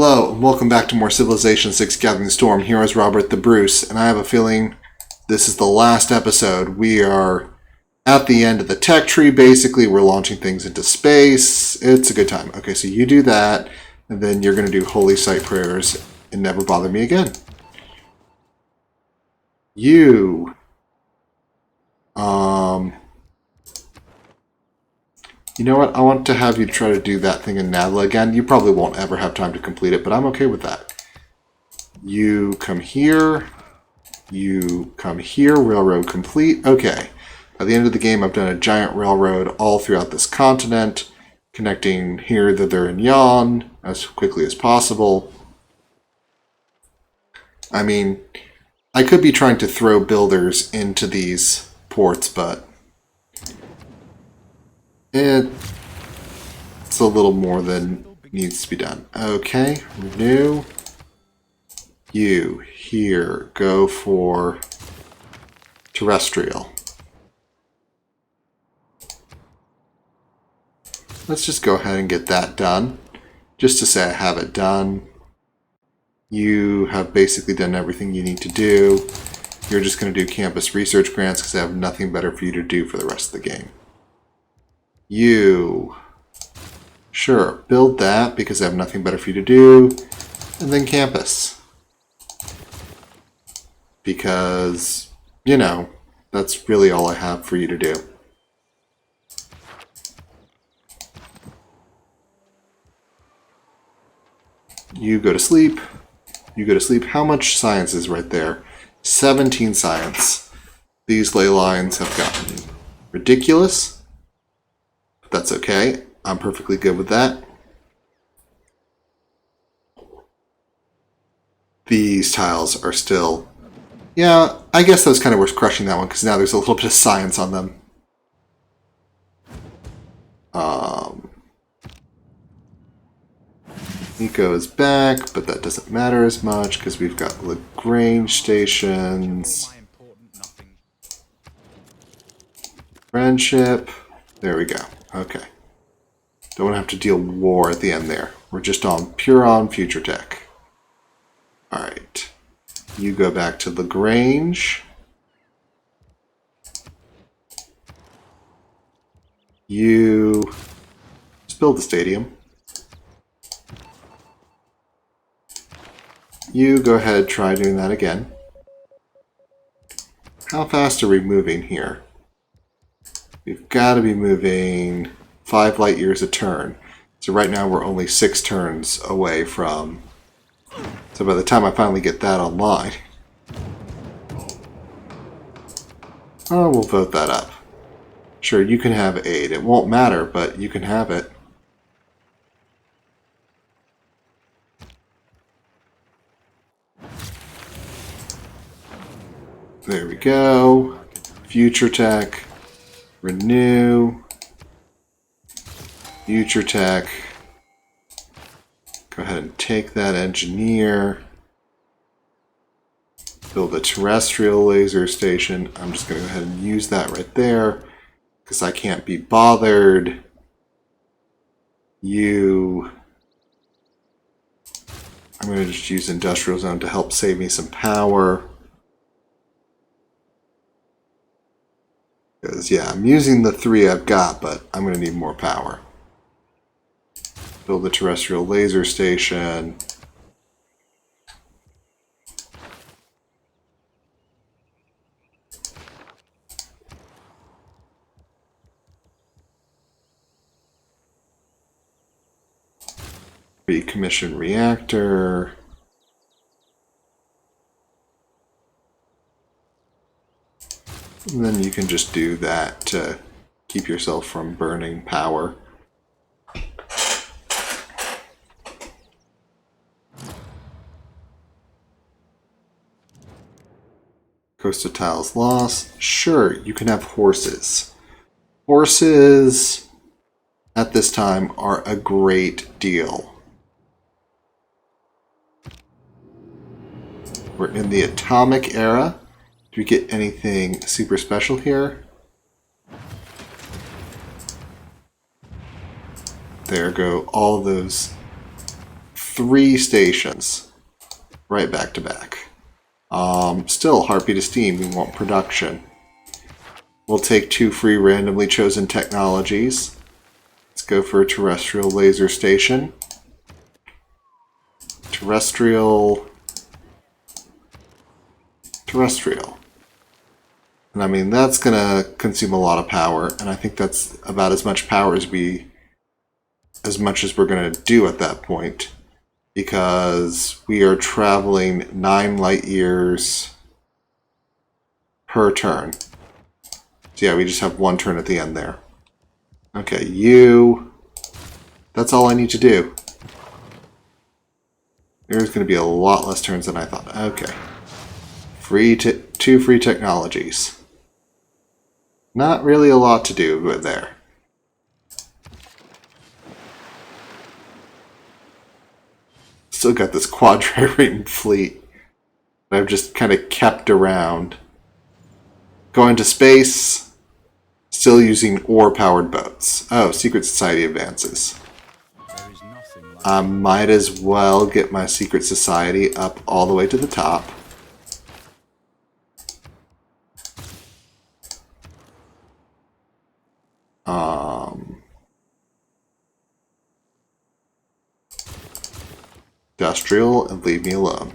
Hello, and welcome back to more Civilization 6 Gathering Storm. Here is Robert the Bruce, and I have a feeling this is the last episode. We are at the end of the tech tree, basically. We're launching things into space. It's a good time. Okay, so you do that, and then you're going to do Holy Site Prayers and never bother me again. You... You know what? I want to have you try to do that thing in Nadla again. You probably won't ever have time to complete it, but I'm okay with that. You come here. You come here. Railroad complete. Okay. By the end of the game, I've done a giant railroad all throughout this continent, connecting here, thither, and yon as quickly as possible. I mean, I could be trying to throw builders into these ports, but it's a little more than needs to be done. Okay, renew. You, here, go for terrestrial. Let's just go ahead and get that done. Just to say I have it done. You have basically done everything you need to do. You're just going to do campus research grants because I have nothing better for you to do for the rest of the game. You, sure, build that because I have nothing better for you to do. And then campus. Because, you know, that's really all I have for you to do. You go to sleep. You go to sleep. How much science is right there? 17 science. These ley lines have gotten ridiculous. That's okay. I'm perfectly good with that. These tiles are still... Yeah, I guess that was kind of worth crushing that one because now there's a little bit of science on them. Eco is back, but that doesn't matter as much because we've got Lagrange stations. Friendship. There we go. Okay. Don't have to deal with war at the end there. We're just on pure on future tech. Alright. You go back to Lagrange. You just build the stadium. You go ahead, try doing that again. How fast are we moving here? We've got to be moving 5 light years a turn. So right now we're only 6 turns away from... So by the time I finally get that online... Oh, we'll vote that up. Sure, you can have aid. It won't matter, but you can have it. There we go. Future tech. Renew. Future tech. Go ahead and take that engineer. Build a terrestrial laser station. I'm just going to go ahead and use that right there because I can't be bothered. You... I'm going to just use industrial zone to help save me some power. Because, yeah, I'm using the 3 I've got, but I'm going to need more power. Build a terrestrial laser station. Recommission reactor. And then you can just do that to keep yourself from burning power. Coastal tiles lost. Sure, you can have horses. Horses at this time are a great deal. We're in the atomic era. Do we get anything super special here? There go all those 3 stations right back to back. Still, Heartbeat of Steam, we want production. We'll take 2 free randomly chosen technologies. Let's go for a terrestrial laser station. Terrestrial. And I mean, that's going to consume a lot of power, and I think that's about as much power as we're going to do at that point, because we are traveling 9 light years per turn. So yeah, we just have 1 turn at the end there. Okay, that's all I need to do. There's going to be a lot less turns than I thought. Okay. 2 free technologies. Not really a lot to do with there. Still got this quadrireme fleet that I've just kind of kept around. Going to space, still using ore-powered boats. Oh, Secret Society advances. I might as well get my Secret Society up all the way to the top. Industrial, and leave me alone.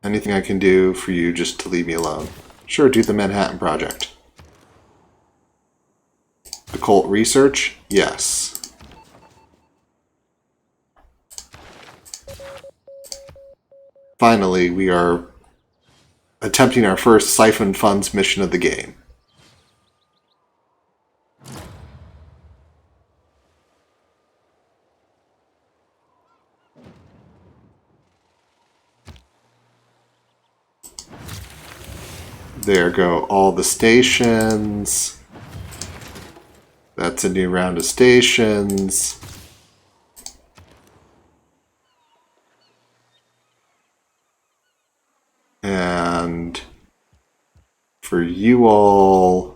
Anything I can do for you just to leave me alone? Sure, do the Manhattan Project. Occult research? Yes. Finally, we are attempting our first Siphon Funds mission of the game. There go all the stations. That's a new round of stations. And for you all,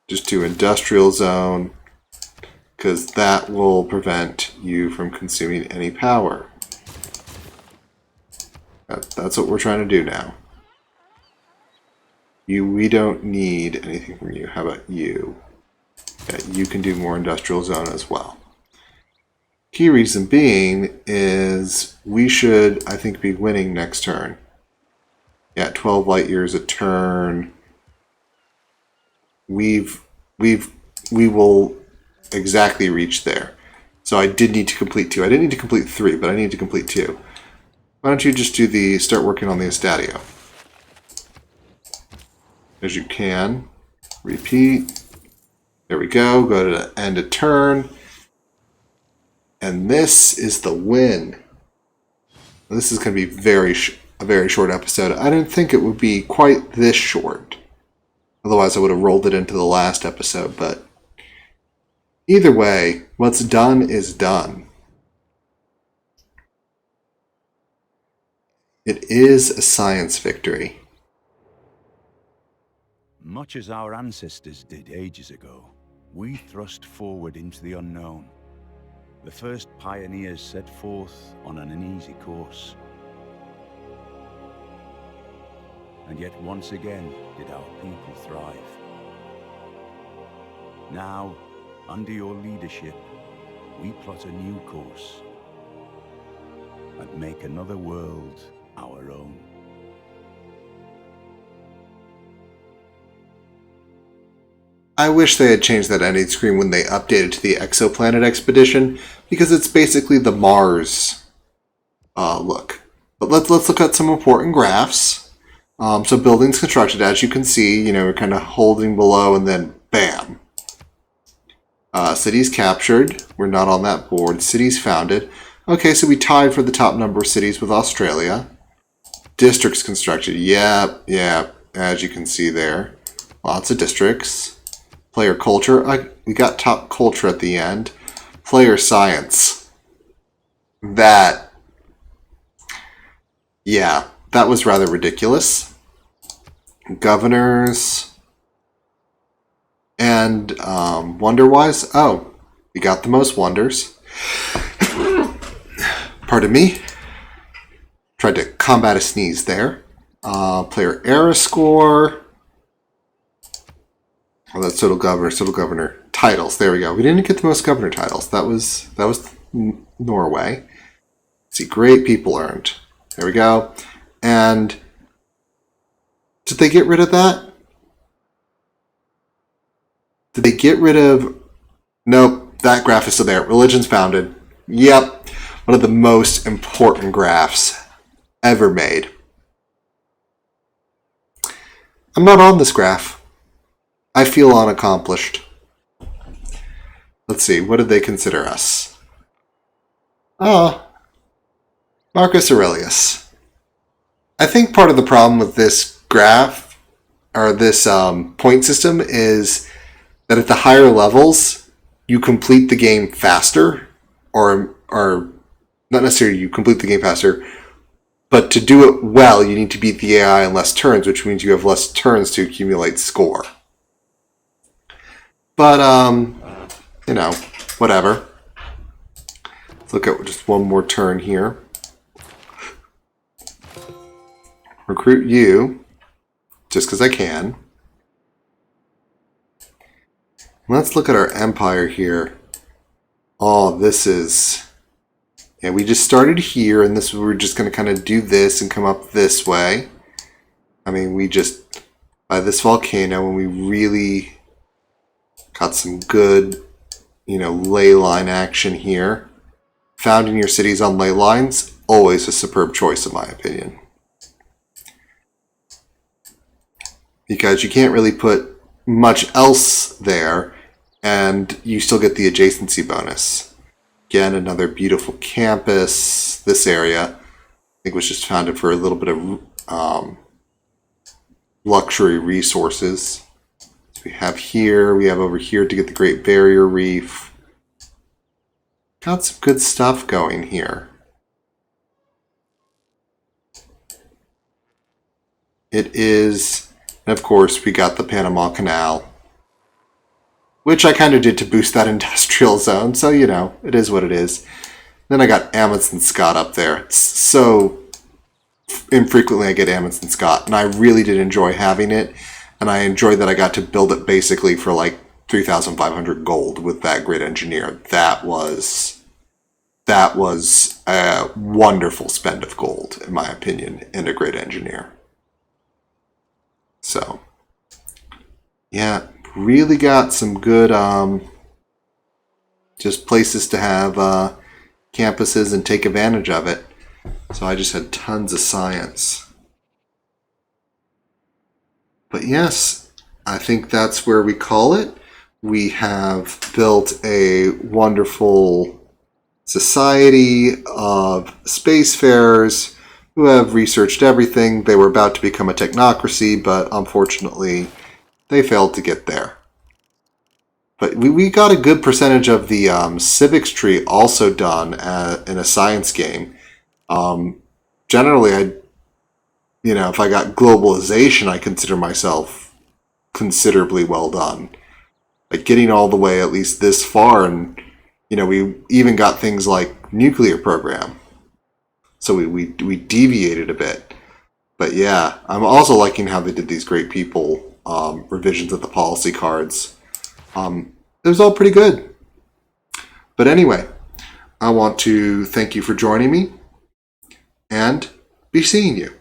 just do industrial zone, because that will prevent you from consuming any power. That's what we're trying to do now. We don't need anything from you. How about you? Yeah, you can do more industrial zone as well. Key reason being is we should, I think, be winning next turn. Yeah, 12 light years a turn. We will exactly reach there. So I did need to complete 2. I didn't need to complete 3, but I need to complete 2. Why don't you just start working on the Estadio? As you can. Repeat. There we go. Go to the end of turn. And this is the win. This is going to be a very short episode. I didn't think it would be quite this short. Otherwise, I would have rolled it into the last episode. But either way, what's done is done. It is a science victory. Much as our ancestors did ages ago, we thrust forward into the unknown. The first pioneers set forth on an uneasy course. And yet once again did our people thrive. Now, under your leadership, we plot a new course and make another world our own. I wish they had changed that ending screen when they updated to the Exoplanet Expedition, because it's basically the Mars look. But let's look at some important graphs. So buildings constructed, as you can see, we're kind of holding below and then bam. Cities captured. We're not on that board. Cities founded. Okay, so we tied for the top number of cities with Australia. Districts constructed. Yep. As you can see there. Lots of districts. Player culture. We got top culture at the end. Player science. That was rather ridiculous. Governors. And Wonderwise. Oh, We got the most wonders. Pardon me. Tried to combat a sneeze there. Player era score. Oh, that's total governor. Titles. There we go. We didn't get the most governor titles. That was Norway. See, great people earned. There we go. And did they get rid of that? Did they get rid of... Nope, that graph is still there. Religion's founded. Yep. One of the most important graphs ever made. I'm not on this graph. I feel unaccomplished. Let's see, what did they consider us? Oh, Marcus Aurelius. I think part of the problem with this graph, or this point system, is that at the higher levels, you complete the game faster, or not necessarily you complete the game faster, but to do it well, you need to beat the AI in less turns, which means you have less turns to accumulate score. But, you know, whatever. Let's look at just one more turn here. Recruit you, just because I can. Let's look at our empire here. Oh, this is... Yeah, we just started here, and we're just going to kind of do this and come up this way. I mean, we just... By this volcano, and we really got some good, ley line action here. Founding your cities on ley lines, always a superb choice in my opinion. Because you can't really put much else there, and you still get the adjacency bonus. Again, another beautiful campus. This area, I think, was just founded for a little bit of luxury resources. So we have over here to get the Great Barrier Reef. Got some good stuff going here. It is, and of course, we got the Panama Canal, which I kind of did to boost that industrial zone, so, it is what it is. Then I got Amundsen Scott up there. It's so infrequently I get Amundsen Scott, and I really did enjoy having it, and I enjoyed that I got to build it basically for like 3,500 gold with that grid engineer. That was a wonderful spend of gold, in my opinion, in a grid engineer. So, yeah, really got some good just places to have campuses and take advantage of it. So I just had tons of science. But yes, I think that's where we call it. We have built a wonderful society of spacefarers who have researched everything. They were about to become a technocracy, but unfortunately, they failed to get there. But we got a good percentage of the civics tree also done in a science game. Generally, if I got globalization, I consider myself considerably well done. Like getting all the way at least this far, and we even got things like nuclear program. So we deviated a bit. But yeah, I'm also liking how they did these great people revisions of the policy cards. It was all pretty good. But anyway, I want to thank you for joining me and be seeing you.